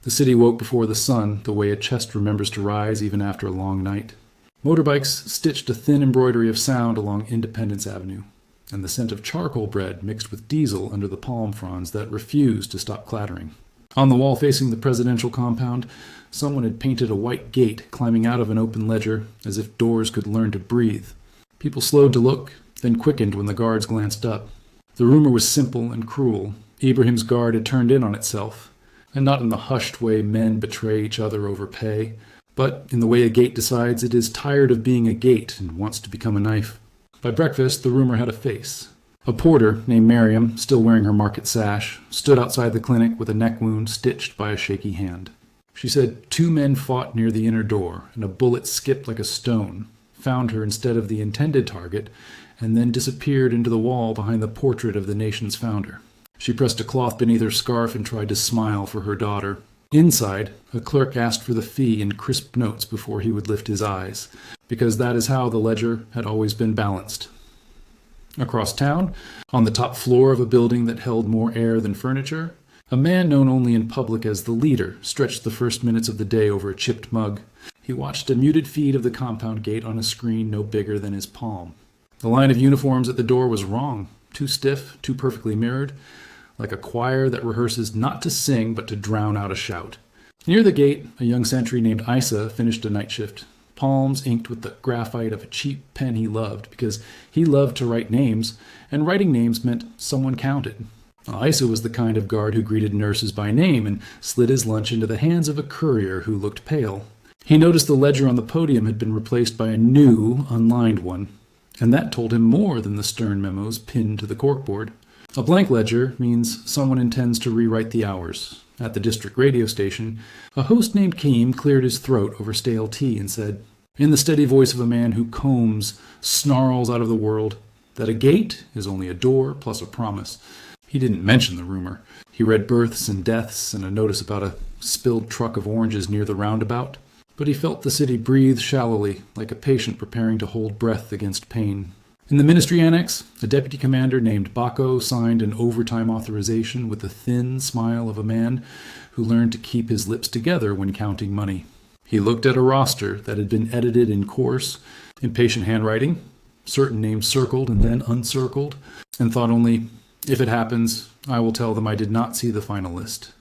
The city woke before the sun, the way a chest remembers to rise even after a long night. Motorbikes stitched a thin embroidery of sound along Independence Avenue, and the scent of charcoal bread mixed with diesel under the palm fronds that refused to stop clattering. On the wall facing the presidential compound, someone had painted a white gate climbing out of an open ledger, as if doors could learn to breathe. People slowed to look, then quickened when the guards glanced up. The rumor was simple and cruel. Ibrahim's guard had turned in on itself, and not in the hushed way men betray each other over pay, but in the way a gate decides it is tired of being a gate and wants to become a knife. By breakfast, the rumor had a face. A porter named Miriam, still wearing her market sash, stood outside the clinic with a neck wound stitched by a shaky hand. She said 2 men fought near the inner door, and a bullet skipped like a stone, found her instead of the intended target, and then disappeared into the wall behind the portrait of the nation's founder. She pressed a cloth beneath her scarf and tried to smile for her daughter. Inside, a clerk asked for the fee in crisp notes before he would lift his eyes, because that is how the ledger had always been balanced. Across town, on the top floor of a building that held more air than furniture, a man known only in public as the leader stretched the first minutes of the day over a chipped mug. He watched a muted feed of the compound gate on a screen no bigger than his palm. The line of uniforms at the door was wrong, too stiff, too perfectly mirrored, like a choir that rehearses not to sing but to drown out a shout. Near the gate, a young sentry named Isa finished a night shift, palms inked with the graphite of a cheap pen he loved, because he loved to write names, and writing names meant someone counted. Isa was the kind of guard who greeted nurses by name and slid his lunch into the hands of a courier who looked pale. He noticed the ledger on the podium had been replaced by a new, unlined one, and that told him more than the stern memos pinned to the corkboard. A blank ledger means someone intends to rewrite the hours. At the district radio station, a host named Keem cleared his throat over stale tea and said, in the steady voice of a man who combs, snarls out of the world, that a gate is only a door plus a promise. He didn't mention the rumor. He read births and deaths and a notice about a spilled truck of oranges near the roundabout. But he felt the city breathe shallowly, like a patient preparing to hold breath against pain. In the ministry annex, a deputy commander named Bako signed an overtime authorization with the thin smile of a man who learned to keep his lips together when counting money. He looked at a roster that had been edited in coarse, impatient handwriting, certain names circled and then uncircled, and thought only, if it happens, I will tell them I did not see the final list.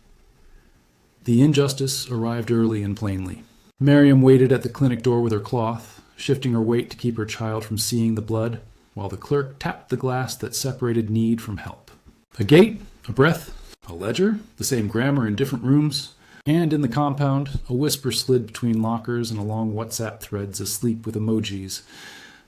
The injustice arrived early and plainly. Miriam waited at the clinic door with her cloth, shifting her weight to keep her child from seeing the blood, while the clerk tapped the glass that separated need from help. A gate, a breath, a ledger, the same grammar in different rooms, and in the compound, a whisper slid between lockers and along WhatsApp threads asleep with emojis.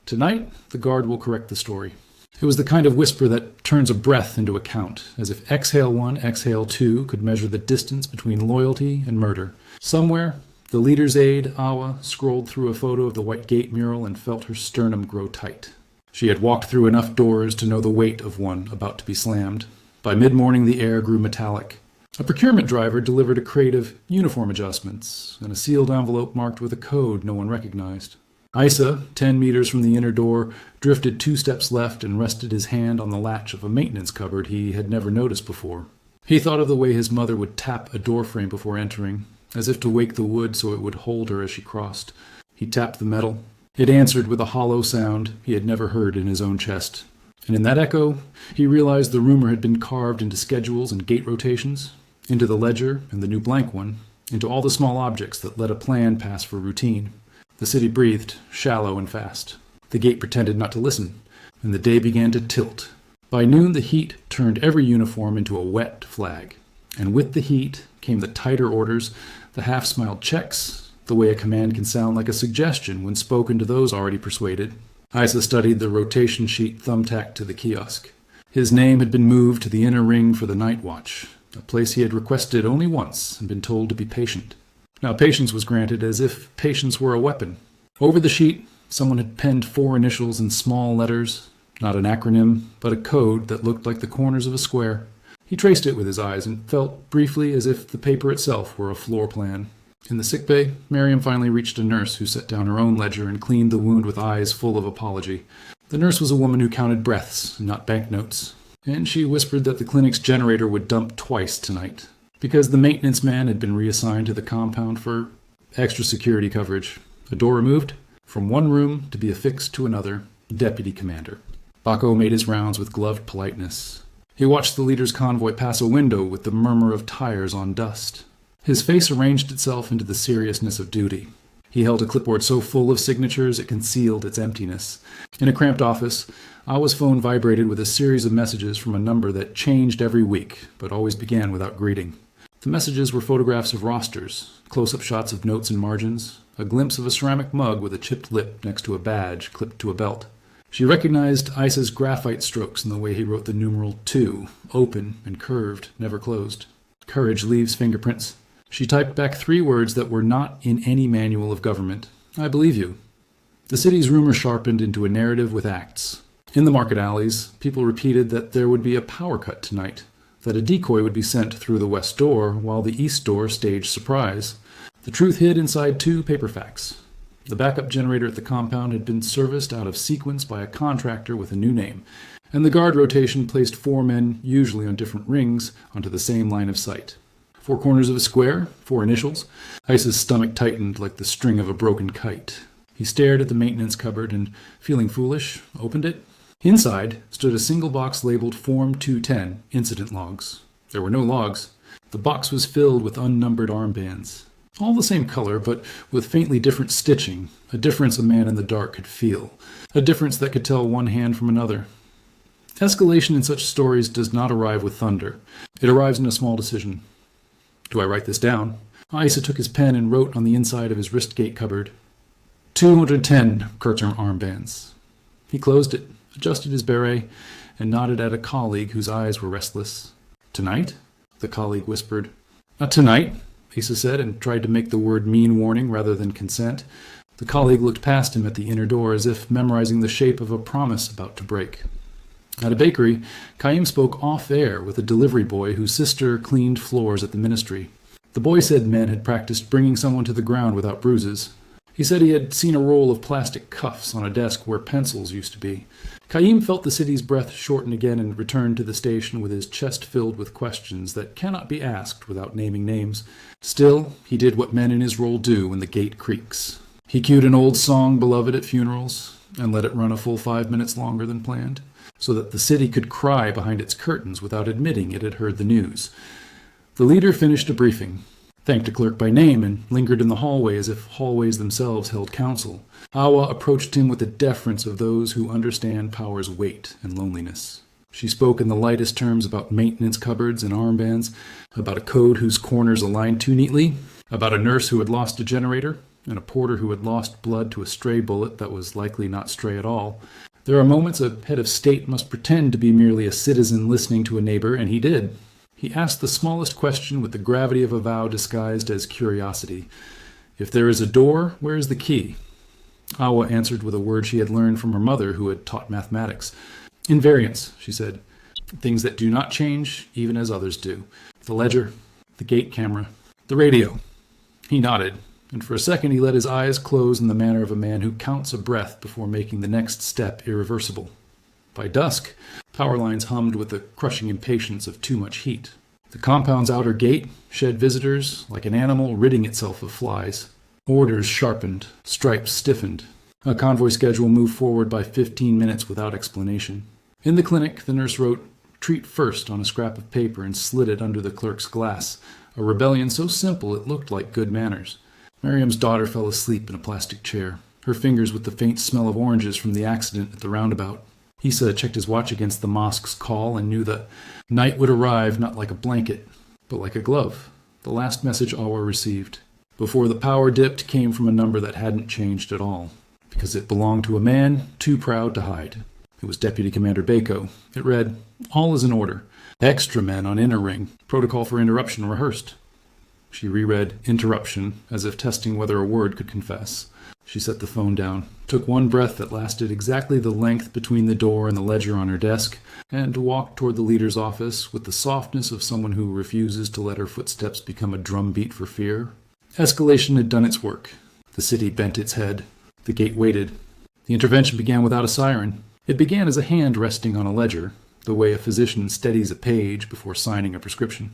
Tonight, the guard will correct the story. It was the kind of whisper that turns a breath into a count, as if exhale 1, exhale 2 could measure the distance between loyalty and murder. Somewhere, the leader's aide, Awa, scrolled through a photo of the white gate mural and felt her sternum grow tight. She had walked through enough doors to know the weight of one about to be slammed. By mid-morning, the air grew metallic. A procurement driver delivered a crate of uniform adjustments and a sealed envelope marked with a code no one recognized. Isa, 10 meters from the inner door, drifted 2 steps left and rested his hand on the latch of a maintenance cupboard he had never noticed before. He thought of the way his mother would tap a doorframe before entering, as if to wake the wood so it would hold her as she crossed. He tapped the metal. It answered with a hollow sound he had never heard in his own chest. And in that echo, he realized the rumor had been carved into schedules and gate rotations, into the ledger and the new blank one, into all the small objects that let a plan pass for routine. The city breathed, shallow and fast. The gate pretended not to listen, and the day began to tilt. By noon, the heat turned every uniform into a wet flag. And with the heat came the tighter orders, the half-smiled checks, the way a command can sound like a suggestion when spoken to those already persuaded. Isa studied the rotation sheet thumbtacked to the kiosk. His name had been moved to the inner ring for the night watch, a place he had requested only once and been told to be patient. Now patience was granted as if patience were a weapon. Over the sheet, someone had penned 4 initials in small letters, not an acronym, but a code that looked like the corners of a square. He traced it with his eyes and felt briefly as if the paper itself were a floor plan. In the sickbay, Miriam finally reached a nurse who set down her own ledger and cleaned the wound with eyes full of apology. The nurse was a woman who counted breaths, not banknotes, and she whispered that the clinic's generator would dump twice tonight. Because the maintenance man had been reassigned to the compound for extra security coverage. A door removed, from one room to be affixed to another, deputy commander. Baco made his rounds with gloved politeness. He watched the leader's convoy pass a window with the murmur of tires on dust. His face arranged itself into the seriousness of duty. He held a clipboard so full of signatures it concealed its emptiness. In a cramped office, Awa's phone vibrated with a series of messages from a number that changed every week, but always began without greeting. The messages were photographs of rosters, close-up shots of notes and margins, a glimpse of a ceramic mug with a chipped lip next to a badge clipped to a belt. She recognized Isa's graphite strokes in the way he wrote the numeral 2, open and curved, never closed. Courage leaves fingerprints. She typed back 3 words that were not in any manual of government. I believe you. The city's rumor sharpened into a narrative with acts. In the market alleys, people repeated that there would be a power cut tonight, that a decoy would be sent through the west door while the east door staged surprise. The truth hid inside 2 paper facts. The backup generator at the compound had been serviced out of sequence by a contractor with a new name, and the guard rotation placed 4 men, usually on different rings, onto the same line of sight. 4 corners of a square, 4 initials. Isa's stomach tightened like the string of a broken kite. He stared at the maintenance cupboard and, feeling foolish, opened it. Inside stood a single box labeled Form 210, Incident Logs. There were no logs. The box was filled with unnumbered armbands. All the same color, but with faintly different stitching, a difference a man in the dark could feel, a difference that could tell one hand from another. Escalation in such stories does not arrive with thunder. It arrives in a small decision. Do I write this down? Isa took his pen and wrote on the inside of his wristgate cupboard, 210 curtain armbands. He closed it, adjusted his beret, and nodded at a colleague whose eyes were restless. Tonight? The colleague whispered. Not tonight, Isa said, and tried to make the word mean warning rather than consent. The colleague looked past him at the inner door as if memorizing the shape of a promise about to break. At a bakery, Qayyum spoke off-air with a delivery boy whose sister cleaned floors at the ministry. The boy said men had practiced bringing someone to the ground without bruises. He said he had seen a roll of plastic cuffs on a desk where pencils used to be. Qayyum felt the city's breath shorten again and returned to the station with his chest filled with questions that cannot be asked without naming names. Still, he did what men in his role do when the gate creaks. He cued an old song beloved at funerals and let it run a full 5 minutes longer than planned, so that the city could cry behind its curtains without admitting it had heard the news. The leader finished a briefing, thanked a clerk by name, and lingered in the hallway as if hallways themselves held counsel. Awa approached him with the deference of those who understand power's weight and loneliness. She spoke in the lightest terms about maintenance cupboards and armbands, about a code whose corners aligned too neatly, about a nurse who had lost a generator, and a porter who had lost blood to a stray bullet that was likely not stray at all. There are moments a head of state must pretend to be merely a citizen listening to a neighbor, and he did. He asked the smallest question with the gravity of a vow disguised as curiosity. If there is a door, where is the key? Awa answered with a word she had learned from her mother, who had taught mathematics. Invariance, she said. Things that do not change, even as others do. The ledger, the gate camera, the radio. He nodded, and for a second he let his eyes close in the manner of a man who counts a breath before making the next step irreversible. By dusk, power lines hummed with the crushing impatience of too much heat. The compound's outer gate shed visitors like an animal ridding itself of flies. Orders sharpened, stripes stiffened. A convoy schedule moved forward by 15 minutes without explanation. In the clinic, the nurse wrote, "Treat first" on a scrap of paper and slid it under the clerk's glass, a rebellion so simple it looked like good manners. Miriam's daughter fell asleep in a plastic chair, her fingers with the faint smell of oranges from the accident at the roundabout. Isa checked his watch against the mosque's call and knew that night would arrive not like a blanket, but like a glove. The last message Awa received, before the power dipped, came from a number that hadn't changed at all, because it belonged to a man too proud to hide. It was Deputy Commander Bako. It read, "All is in order. Extra men on inner ring. Protocol for interruption rehearsed." She reread "interruption" as if testing whether a word could confess. She set the phone down, took one breath that lasted exactly the length between the door and the ledger on her desk, and walked toward the leader's office with the softness of someone who refuses to let her footsteps become a drumbeat for fear. Escalation had done its work. The city bent its head. The gate waited. The intervention began without a siren. It began as a hand resting on a ledger, the way a physician steadies a page before signing a prescription.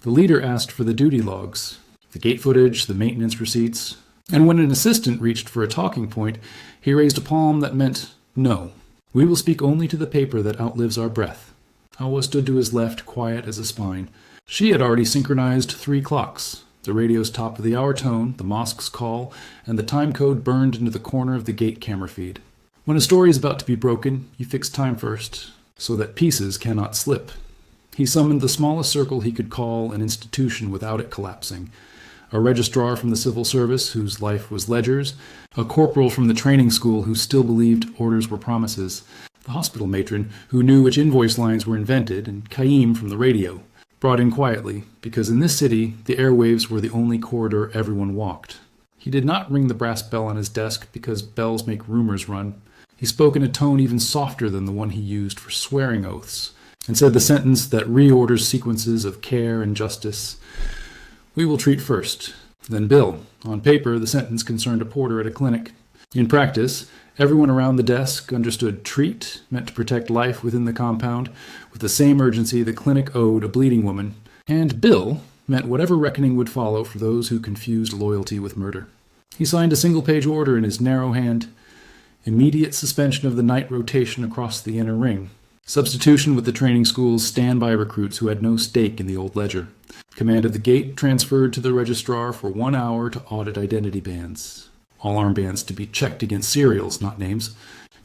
The leader asked for the duty logs, the gate footage, the maintenance receipts, and when an assistant reached for a talking point, he raised a palm that meant no. We will speak only to the paper that outlives our breath. Awa stood to his left, quiet as a spine. She had already synchronized 3 clocks. The radio's top-of-the-hour tone, the mosque's call, and the time code burned into the corner of the gate camera feed. When a story is about to be broken, you fix time first, so that pieces cannot slip. He summoned the smallest circle he could call an institution without it collapsing. A registrar from the civil service, whose life was ledgers, a corporal from the training school who still believed orders were promises, the hospital matron who knew which invoice lines were invented, and Kaim from the radio, brought in quietly, because in this city the airwaves were the only corridor everyone walked. He did not ring the brass bell on his desk because bells make rumors run. He spoke in a tone even softer than the one he used for swearing oaths, and said the sentence that reorders sequences of care and justice. We will treat first, then bill. On paper, the sentence concerned a porter at a clinic. In practice, everyone around the desk understood treat meant to protect life within the compound with the same urgency the clinic owed a bleeding woman, and bill meant whatever reckoning would follow for those who confused loyalty with murder. He signed a single-page order in his narrow hand. Immediate suspension of the night rotation across the inner ring. Substitution with the training school's standby recruits who had no stake in the old ledger. Command of the gate transferred to the registrar for 1 hour to audit identity bands. All armbands to be checked against serials, not names.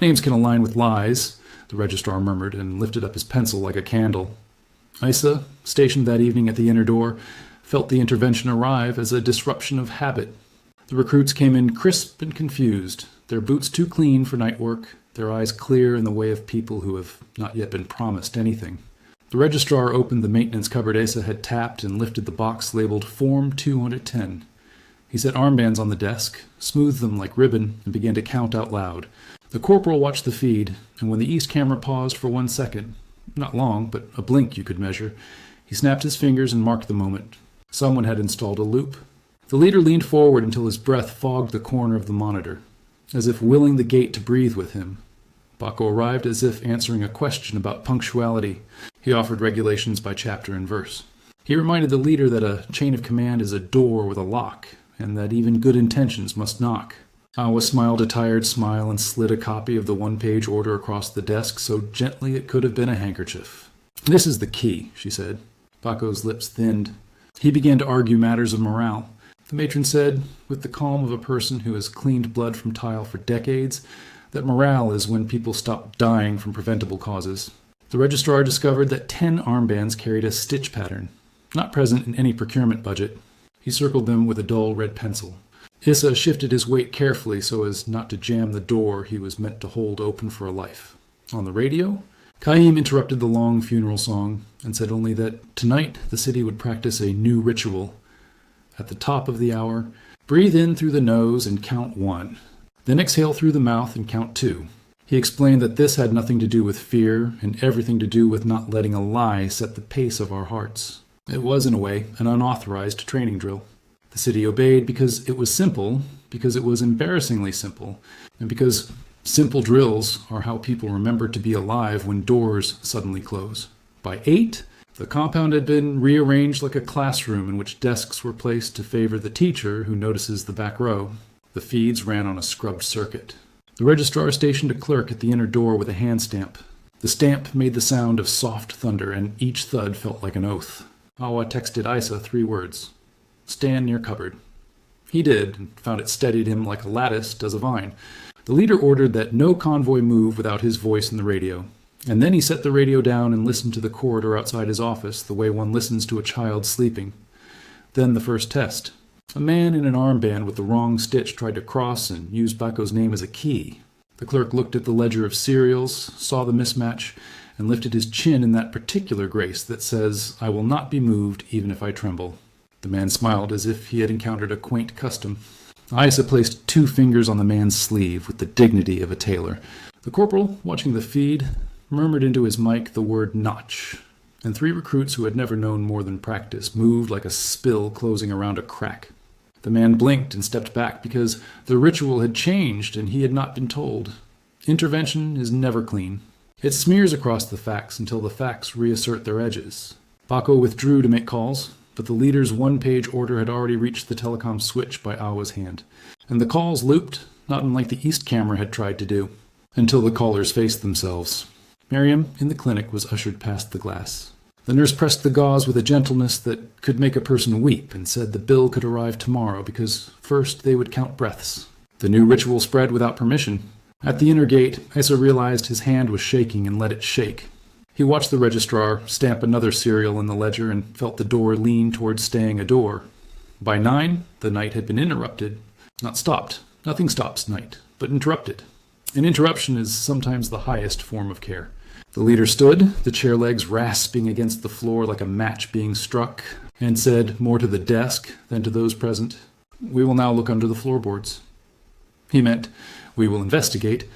Names can align with lies, the registrar murmured and lifted up his pencil like a candle. Isa, stationed that evening at the inner door, felt the intervention arrive as a disruption of habit. The recruits came in crisp and confused, their boots too clean for night work, their eyes clear in the way of people who have not yet been promised anything. The registrar opened the maintenance cupboard Asa had tapped and lifted the box labeled Form 210. He set armbands on the desk, smoothed them like ribbon, and began to count out loud. The corporal watched the feed, and when the east camera paused for 1 second, not long, but a blink you could measure, he snapped his fingers and marked the moment. Someone had installed a loop. The leader leaned forward until his breath fogged the corner of the monitor, as if willing the gate to breathe with him. Baco arrived as if answering a question about punctuality. He offered regulations by chapter and verse. He reminded the leader that a chain of command is a door with a lock, and that even good intentions must knock. Awa smiled a tired smile and slid a copy of the 1-page order across the desk so gently it could have been a handkerchief. This is the key, she said. Baco's lips thinned. He began to argue matters of morale. The matron said, with the calm of a person who has cleaned blood from tile for decades, that morale is when people stop dying from preventable causes. The registrar discovered that 10 armbands carried a stitch pattern, not present in any procurement budget. He circled them with a dull red pencil. Issa shifted his weight carefully so as not to jam the door he was meant to hold open for a life. On the radio, Kaim interrupted the long funeral song and said only that tonight the city would practice a new ritual. At the top of the hour, breathe in through the nose and count 1. Then exhale through the mouth and count 2. He explained that this had nothing to do with fear and everything to do with not letting a lie set the pace of our hearts. It was, in a way, an unauthorized training drill. The city obeyed because it was simple, because it was embarrassingly simple, and because simple drills are how people remember to be alive when doors suddenly close. By 8, the compound had been rearranged like a classroom in which desks were placed to favor the teacher who notices the back row. The feeds ran on a scrubbed circuit. The registrar stationed a clerk at the inner door with a hand stamp. The stamp made the sound of soft thunder, and each thud felt like an oath. Awa texted Isa 3 words. Stand near cupboard. He did, and found it steadied him like a lattice does a vine. The leader ordered that no convoy move without his voice in the radio. And then he set the radio down and listened to the corridor outside his office the way one listens to a child sleeping. Then the first test. A man in an armband with the wrong stitch tried to cross and use Baco's name as a key. The clerk looked at the ledger of serials, saw the mismatch, and lifted his chin in that particular grace that says, I will not be moved even if I tremble. The man smiled as if he had encountered a quaint custom. Isa placed 2 fingers on the man's sleeve with the dignity of a tailor. The corporal, watching the feed, murmured into his mic the word notch, and 3 recruits who had never known more than practice moved like a spill closing around a crack. The man blinked and stepped back because the ritual had changed and he had not been told. Intervention is never clean. It smears across the facts until the facts reassert their edges. Baco withdrew to make calls. but the leader's one-page order had already reached the telecom switch by Awa's hand, and the calls looped, not unlike the East camera had tried to do, until the callers faced themselves. Miriam, in the clinic, was ushered past the glass. The nurse pressed the gauze with a gentleness that could make a person weep and said the bill could arrive tomorrow because first they would count breaths. The new ritual spread without permission. At the inner gate, Issa realized his hand was shaking and let it shake. He watched the registrar stamp another serial in the ledger and felt the door lean towards staying a door. By 9, the night had been interrupted. Not stopped. Nothing stops night, but interrupted. An interruption is sometimes the highest form of care. The leader stood, the chair legs rasping against the floor like a match being struck, and said, more to the desk than to those present, "We will now look under the floorboards." He meant, we will investigate,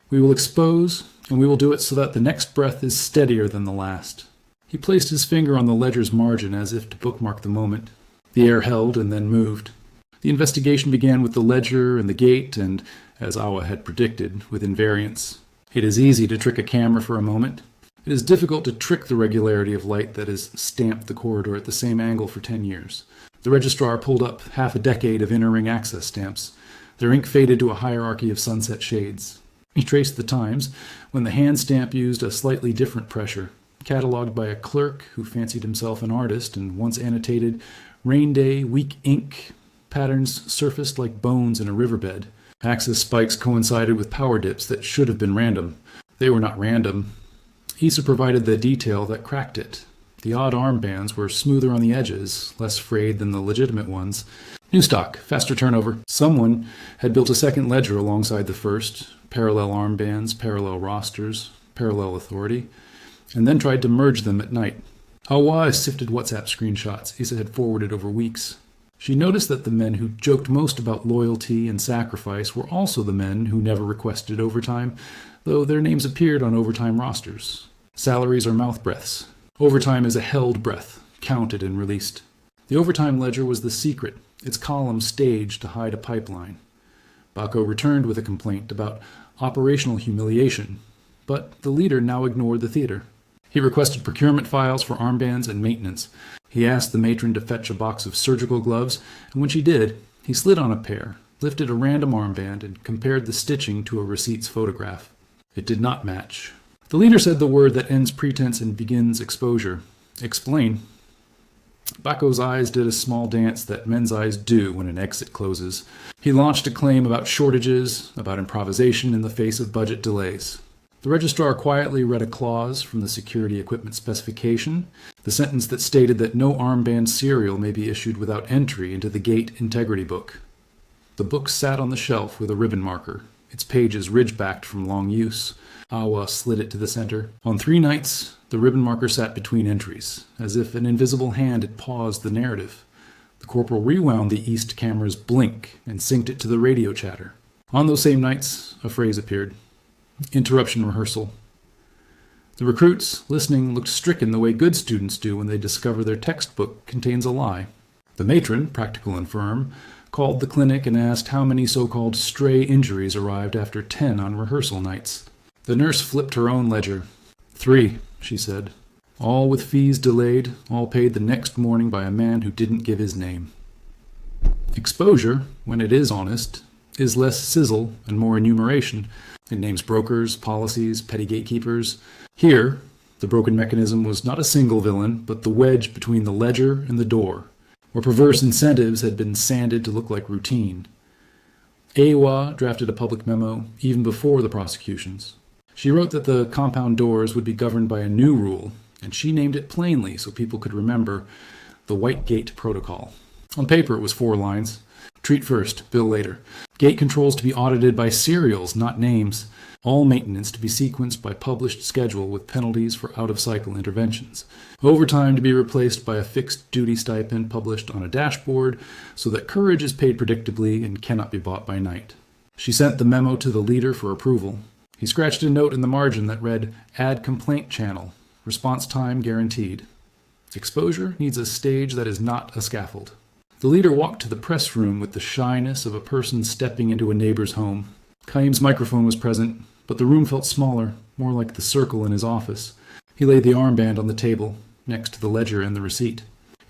we will expose, and we will do it so that the next breath is steadier than the last. He placed his finger on the ledger's margin as if to bookmark the moment. The air held and then moved. The investigation began with the ledger and the gate and, as Awa had predicted, with invariance. It is easy to trick a camera for a moment. It is difficult to trick the regularity of light that has stamped the corridor at the same angle for 10 years. The registrar pulled up half a decade of inner ring access stamps. Their ink faded to a hierarchy of sunset shades. He traced the times when the hand stamp used a slightly different pressure, catalogued by a clerk who fancied himself an artist and once annotated, "Rain day, weak ink, patterns surfaced like bones in a riverbed." Axis spikes coincided with power dips that should have been random. They were not random. Issa provided the detail that cracked it. The odd armbands were smoother on the edges, less frayed than the legitimate ones. New stock, faster turnover. Someone had built a second ledger alongside the first, parallel armbands, parallel rosters, parallel authority, and then tried to merge them at night. Awa sifted WhatsApp screenshots Issa had forwarded over weeks. She noticed that the men who joked most about loyalty and sacrifice were also the men who never requested overtime, though their names appeared on overtime rosters. Salaries are mouth breaths. Overtime is a held breath, counted and released. The overtime ledger was the secret, its columns staged to hide a pipeline. Bako returned with a complaint about operational humiliation, but the leader now ignored the theater. He requested procurement files for armbands and maintenance. He asked the matron to fetch a box of surgical gloves, and when she did, he slid on a pair, lifted a random armband, and compared the stitching to a receipt's photograph. It did not match. The leader said the word that ends pretense and begins exposure. Explain. Bako's eyes did a small dance that men's eyes do when an exit closes. He launched a claim about shortages, about improvisation in the face of budget delays. The registrar quietly read a clause from the security equipment specification, the sentence that stated that no armband serial may be issued without entry into the gate integrity book. The book sat on the shelf with a ribbon marker, its pages ridge-backed from long use. Awa slid it to the center. On 3 nights, the ribbon marker sat between entries, as if an invisible hand had paused the narrative. The corporal rewound the East camera's blink and synced it to the radio chatter. On those same nights, a phrase appeared. Interruption rehearsal. The recruits, listening, looked stricken the way good students do when they discover their textbook contains a lie. The matron, practical and firm, called the clinic and asked how many so-called stray injuries arrived after 10 on rehearsal nights. The nurse flipped her own ledger. 3, she said. All with fees delayed, all paid the next morning by a man who didn't give his name. Exposure, when it is honest, is less sizzle and more enumeration. It names brokers, policies, petty gatekeepers. Here, the broken mechanism was not a single villain, but the wedge between the ledger and the door, where perverse incentives had been sanded to look like routine. Awa drafted a public memo even before the prosecutions. She wrote that the compound doors would be governed by a new rule, and she named it plainly so people could remember the White Gate Protocol. On paper, it was 4 lines. Treat first, bill later. Gate controls to be audited by serials, not names. All maintenance to be sequenced by published schedule with penalties for out-of-cycle interventions. Overtime to be replaced by a fixed duty stipend published on a dashboard so that courage is paid predictably and cannot be bought by night. She sent the memo to the leader for approval. He scratched a note in the margin that read, "Add complaint channel. Response time guaranteed." Exposure needs a stage that is not a scaffold. The leader walked to the press room with the shyness of a person stepping into a neighbor's home. Qaim's microphone was present, but the room felt smaller, more like the circle in his office. He laid the armband on the table, next to the ledger and the receipt.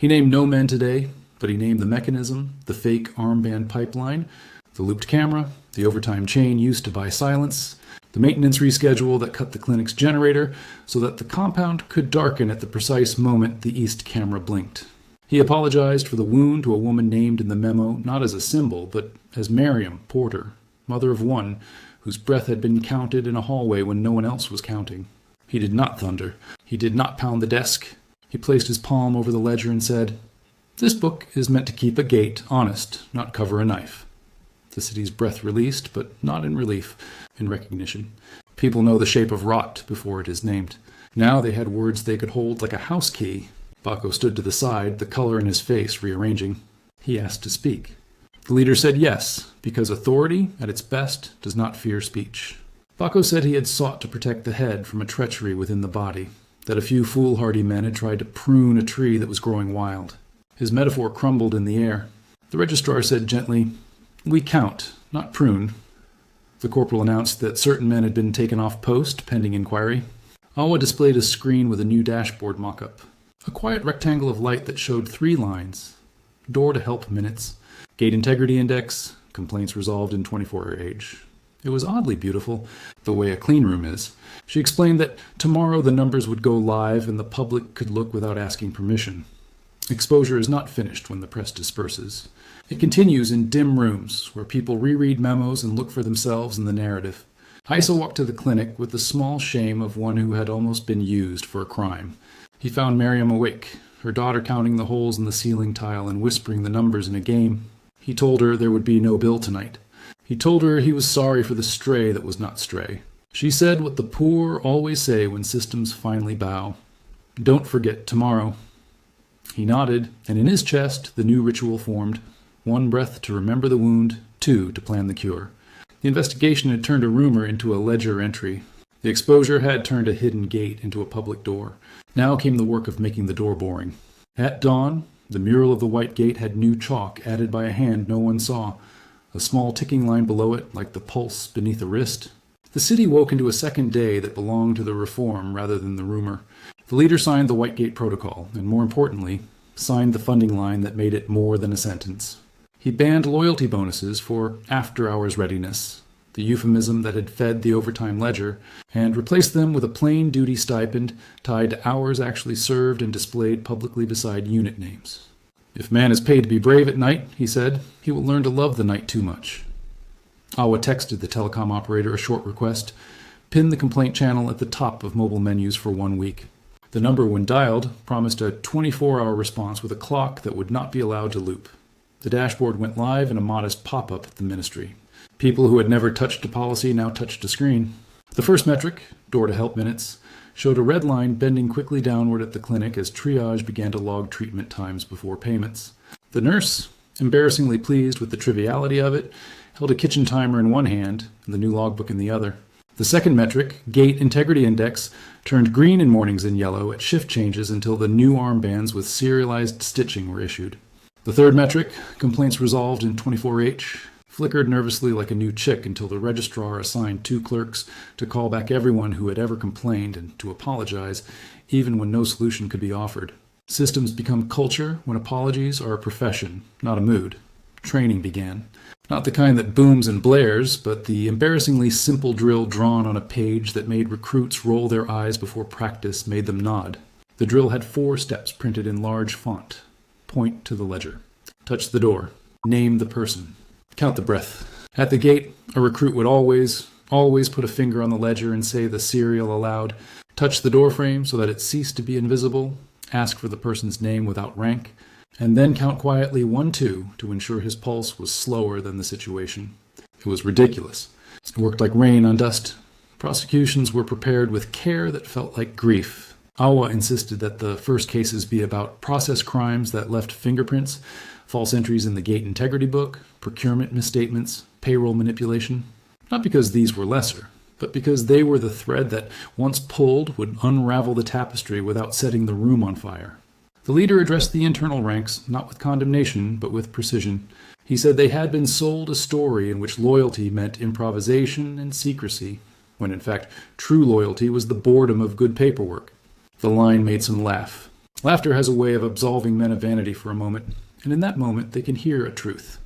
He named no men today, but he named the mechanism, the fake armband pipeline, the looped camera, the overtime chain used to buy silence, the maintenance reschedule that cut the clinic's generator so that the compound could darken at the precise moment the east camera blinked. He apologized for the wound to a woman named in the memo not as a symbol, but as Miriam Porter, mother of one, whose breath had been counted in a hallway when no one else was counting. He did not thunder. He did not pound the desk. He placed his palm over the ledger and said, "This book is meant to keep a gate honest, not cover a knife." The city's breath released, but not in relief, in recognition. People know the shape of rot before it is named. Now they had words they could hold like a house key. Baco stood to the side, the color in his face rearranging. He asked to speak. The leader said yes, because authority, at its best, does not fear speech. Baco said he had sought to protect the head from a treachery within the body, that a few foolhardy men had tried to prune a tree that was growing wild. His metaphor crumbled in the air. The registrar said gently, "We count, not prune." The corporal announced that certain men had been taken off post, pending inquiry. Awa displayed a screen with a new dashboard mock-up. A quiet rectangle of light that showed 3 lines. Door to help minutes. Gate integrity index. Complaints resolved in 24-hour age. It was oddly beautiful, the way a clean room is. She explained that tomorrow the numbers would go live and the public could look without asking permission. Exposure is not finished when the press disperses. It continues in dim rooms where people reread memos and look for themselves in the narrative. Isa walked to the clinic with the small shame of one who had almost been used for a crime. He found Miriam awake, her daughter counting the holes in the ceiling tile and whispering the numbers in a game. He told her there would be no bill tonight. He told her he was sorry for the stray that was not stray. She said what the poor always say when systems finally bow. "Don't forget tomorrow." He nodded, and in his chest the new ritual formed. 1 breath to remember the wound, 2 to plan the cure. The investigation had turned a rumor into a ledger entry. The exposure had turned a hidden gate into a public door. Now came the work of making the door boring. At dawn, the mural of the white gate had new chalk added by a hand no one saw, a small ticking line below it like the pulse beneath a wrist. The city woke into a second day that belonged to the reform rather than the rumor. The leader signed the White Gate Protocol, and more importantly, signed the funding line that made it more than a sentence. He banned loyalty bonuses for after-hours readiness, the euphemism that had fed the overtime ledger, and replaced them with a plain duty stipend tied to hours actually served and displayed publicly beside unit names. "If man is paid to be brave at night," he said, "he will learn to love the night too much." Awa texted the telecom operator a short request, pinned the complaint channel at the top of mobile menus for 1 week. The number, when dialed, promised a 24-hour response with a clock that would not be allowed to loop. The dashboard went live in a modest pop-up at the ministry. People who had never touched a policy now touched a screen. The first metric, door-to-help minutes, showed a red line bending quickly downward at the clinic as triage began to log treatment times before payments. The nurse, embarrassingly pleased with the triviality of it, held a kitchen timer in one hand and the new logbook in the other. The second metric, gate integrity index, turned green in mornings and yellow at shift changes until the new armbands with serialized stitching were issued. The third metric, complaints resolved in 24H, flickered nervously like a new chick until the registrar assigned 2 clerks to call back everyone who had ever complained and to apologize, even when no solution could be offered. Systems become culture when apologies are a profession, not a mood. Training began. Not the kind that booms and blares, but the embarrassingly simple drill drawn on a page that made recruits roll their eyes before practice made them nod. The drill had 4 steps printed in large font. Point to the ledger. Touch the door. Name the person. Count the breath. At the gate, a recruit would always put a finger on the ledger and say the serial aloud. Touch the doorframe so that it ceased to be invisible. Ask for the person's name without rank. And then count quietly 1-2 to ensure his pulse was slower than the situation. It was ridiculous. It worked like rain on dust. Prosecutions were prepared with care that felt like grief. Awa insisted that the first cases be about process crimes that left fingerprints, false entries in the gate integrity book, procurement misstatements, payroll manipulation. Not because these were lesser, but because they were the thread that, once pulled, would unravel the tapestry without setting the room on fire. The leader addressed the internal ranks, not with condemnation, but with precision. He said they had been sold a story in which loyalty meant improvisation and secrecy, when in fact true loyalty was the boredom of good paperwork. The line made some laugh. Laughter has a way of absolving men of vanity for a moment, and in that moment they can hear a truth.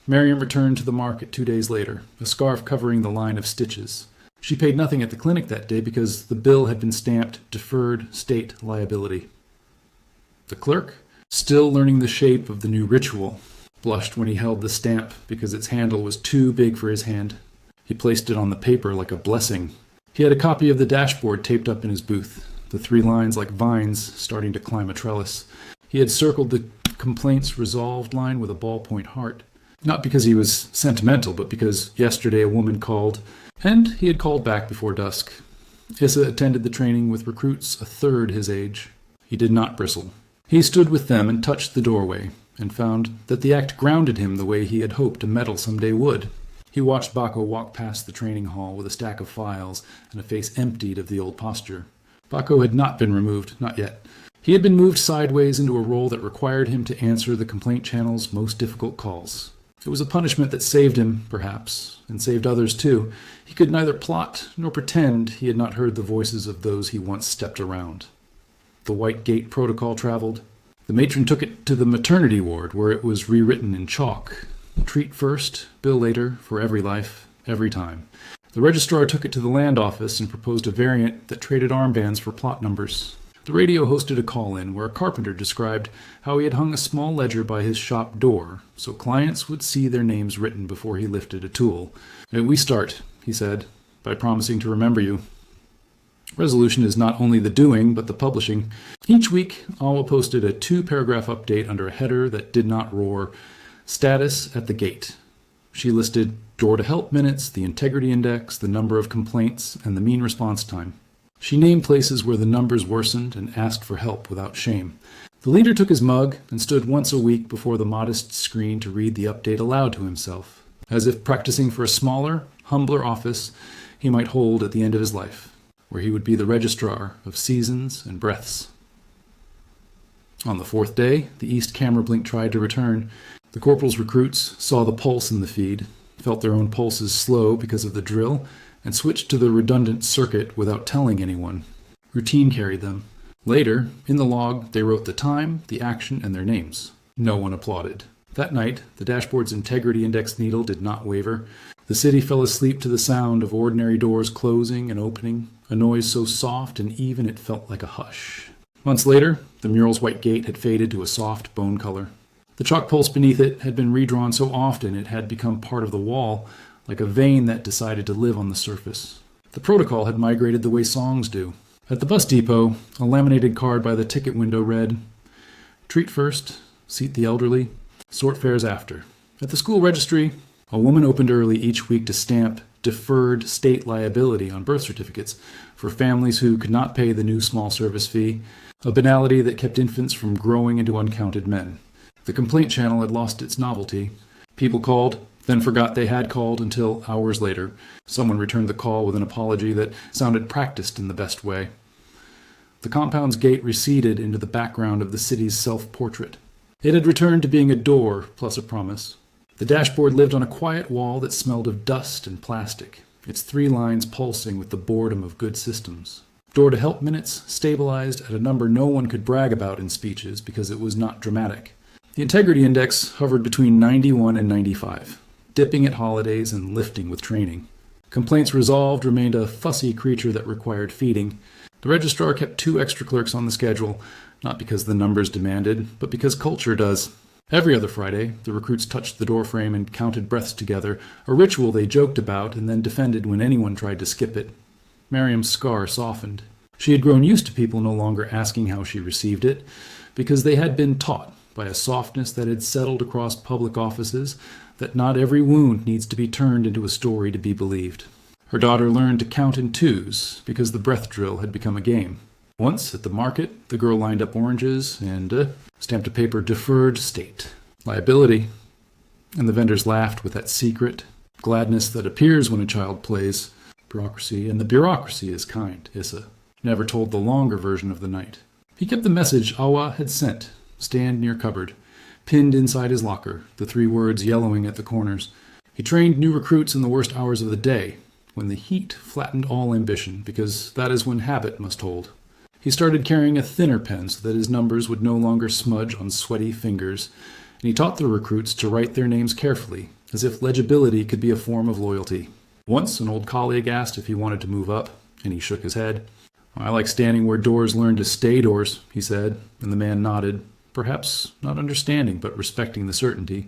Miriam returned to the market 2 days later, a scarf covering the line of stitches. She paid nothing at the clinic that day because the bill had been stamped deferred state liability. The clerk, still learning the shape of the new ritual, blushed when he held the stamp because its handle was too big for his hand. He placed it on the paper like a blessing. He had a copy of the dashboard taped up in his booth, the 3 lines like vines starting to climb a trellis. He had circled the complaints resolved line with a ballpoint heart. Not because he was sentimental, but because yesterday a woman called, and he had called back before dusk. Issa attended the training with recruits a third his age. He did not bristle. He stood with them and touched the doorway, and found that the act grounded him the way he had hoped a medal someday would. He watched Bako walk past the training hall with a stack of files and a face emptied of the old posture. Bako had not been removed, not yet. He had been moved sideways into a role that required him to answer the complaint channel's most difficult calls. It was a punishment that saved him, perhaps, and saved others too. He could neither plot nor pretend he had not heard the voices of those he once stepped around. The white gate protocol traveled. The matron took it to the maternity ward, where it was rewritten in chalk. Treat first, bill later, for every life, every time. The registrar took it to the land office and proposed a variant that traded armbands for plot numbers. The radio hosted a call-in where a carpenter described how he had hung a small ledger by his shop door so clients would see their names written before he lifted a tool. "We start," he said, "by promising to remember you." Resolution is not only the doing, but the publishing. Each week, Awa posted a 2-paragraph update under a header that did not roar, "Status at the gate." She listed door-to-help minutes, the integrity index, the number of complaints, and the mean response time. She named places where the numbers worsened and asked for help without shame. The leader took his mug and stood once a week before the modest screen to read the update aloud to himself, as if practicing for a smaller, humbler office he might hold at the end of his life, where he would be the registrar of seasons and breaths. On the 4th day, the east camera blink tried to return. The corporal's recruits saw the pulse in the feed, felt their own pulses slow because of the drill, and switched to the redundant circuit without telling anyone. Routine carried them. Later, in the log, they wrote the time, the action, and their names. No one applauded. That night, the dashboard's integrity index needle did not waver. The city fell asleep to the sound of ordinary doors closing and opening, a noise so soft and even it felt like a hush. Months later, the mural's white gate had faded to a soft bone color. The chalk pulse beneath it had been redrawn so often it had become part of the wall, like a vein that decided to live on the surface. The protocol had migrated the way songs do. At the bus depot, a laminated card by the ticket window read, "Treat first, seat the elderly, sort fares after." At the school registry, a woman opened early each week to stamp deferred state liability on birth certificates for families who could not pay the new small service fee, a banality that kept infants from growing into uncounted men. The complaint channel had lost its novelty. People called, then forgot they had called until hours later. Someone returned the call with an apology that sounded practiced in the best way. The compound's gate receded into the background of the city's self-portrait. It had returned to being a door plus a promise. The dashboard lived on a quiet wall that smelled of dust and plastic, its 3 lines pulsing with the boredom of good systems. Door-to-help minutes stabilized at a number no one could brag about in speeches because it was not dramatic. The integrity index hovered between 91 and 95. Dipping at holidays and lifting with training. Complaints resolved remained a fussy creature that required feeding. The registrar kept 2 extra clerks on the schedule, not because the numbers demanded, but because culture does. Every other Friday, the recruits touched the doorframe and counted breaths together, a ritual they joked about and then defended when anyone tried to skip it. Miriam's scar softened. She had grown used to people no longer asking how she received it, because they had been taught, by a softness that had settled across public offices, that not every wound needs to be turned into a story to be believed. Her daughter learned to count in 2s because the breath drill had become a game. Once, at the market, the girl lined up oranges and stamped a paper deferred state liability, and the vendors laughed with that secret gladness that appears when a child plays bureaucracy, and the bureaucracy is kind. Issa never told the longer version of the night. He kept the message Awa had sent, stand near cupboard, pinned inside his locker, the 3 words yellowing at the corners. He trained new recruits in the worst hours of the day, when the heat flattened all ambition, because that is when habit must hold. He started carrying a thinner pen so that his numbers would no longer smudge on sweaty fingers, and he taught the recruits to write their names carefully, as if legibility could be a form of loyalty. Once, an old colleague asked if he wanted to move up, and he shook his head. "I like standing where doors learn to stay doors," he said, and the man nodded, perhaps not understanding but respecting the certainty.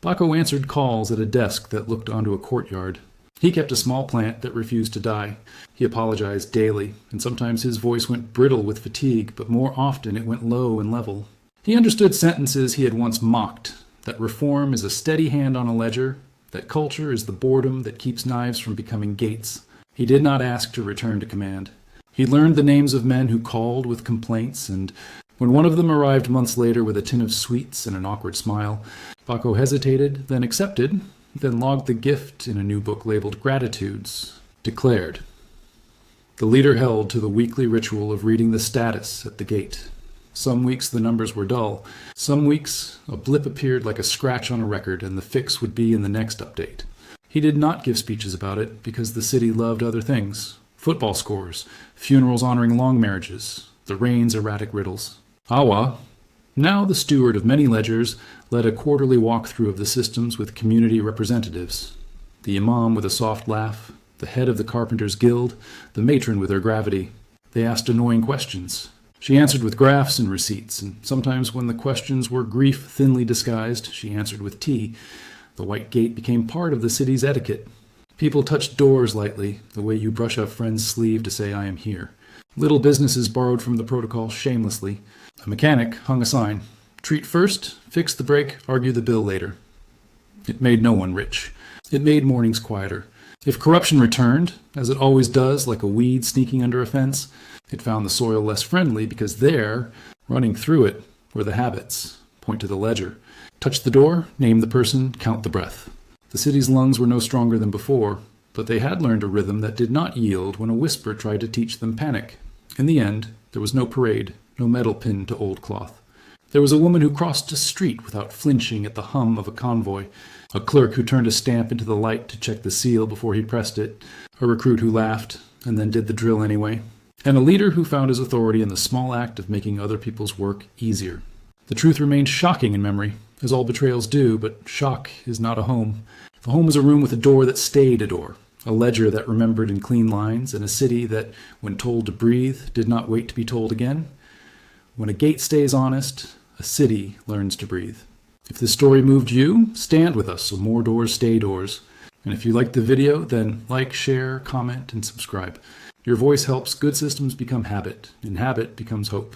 Bako answered calls at a desk that looked onto a courtyard. He kept a small plant that refused to die. He apologized daily, and sometimes his voice went brittle with fatigue, but more often it went low and level. He understood sentences he had once mocked, that reform is a steady hand on a ledger, that culture is the boredom that keeps knives from becoming gates. He did not ask to return to command. He learned the names of men who called with complaints, and when one of them arrived months later with a tin of sweets and an awkward smile, Bako hesitated, then accepted, then logged the gift in a new book labeled Gratitudes, declared. The leader held to the weekly ritual of reading the status at the gate. Some weeks the numbers were dull. Some weeks a blip appeared like a scratch on a record, and the fix would be in the next update. He did not give speeches about it because the city loved other things. Football scores, funerals honoring long marriages, the rain's erratic riddles. Awa, now the steward of many ledgers, led a quarterly walkthrough of the systems with community representatives. The imam with a soft laugh, the head of the Carpenters' Guild, the matron with her gravity. They asked annoying questions. She answered with graphs and receipts, and sometimes when the questions were grief thinly disguised, she answered with tea. The white gate became part of the city's etiquette. People touched doors lightly, the way you brush a friend's sleeve to say, "I am here." Little businesses borrowed from the protocol shamelessly. A mechanic hung a sign. Treat first, fix the brake, argue the bill later. It made no one rich. It made mornings quieter. If corruption returned, as it always does, like a weed sneaking under a fence, it found the soil less friendly because there, running through it, were the habits. Point to the ledger. Touch the door, name the person, count the breath. The city's lungs were no stronger than before, but they had learned a rhythm that did not yield when a whisper tried to teach them panic. In the end, there was no parade, no medal pinned to old cloth. There was a woman who crossed a street without flinching at the hum of a convoy, a clerk who turned a stamp into the light to check the seal before he pressed it, a recruit who laughed and then did the drill anyway, and a leader who found his authority in the small act of making other people's work easier. The truth remained shocking in memory, as all betrayals do, but shock is not a home. The home is a room with a door that stayed a door, a ledger that remembered in clean lines, and a city that, when told to breathe, did not wait to be told again. When a gate stays honest, a city learns to breathe. If this story moved you, stand with us so more doors stay doors. And if you liked the video, then like, share, comment, and subscribe. Your voice helps good systems become habit, and habit becomes hope.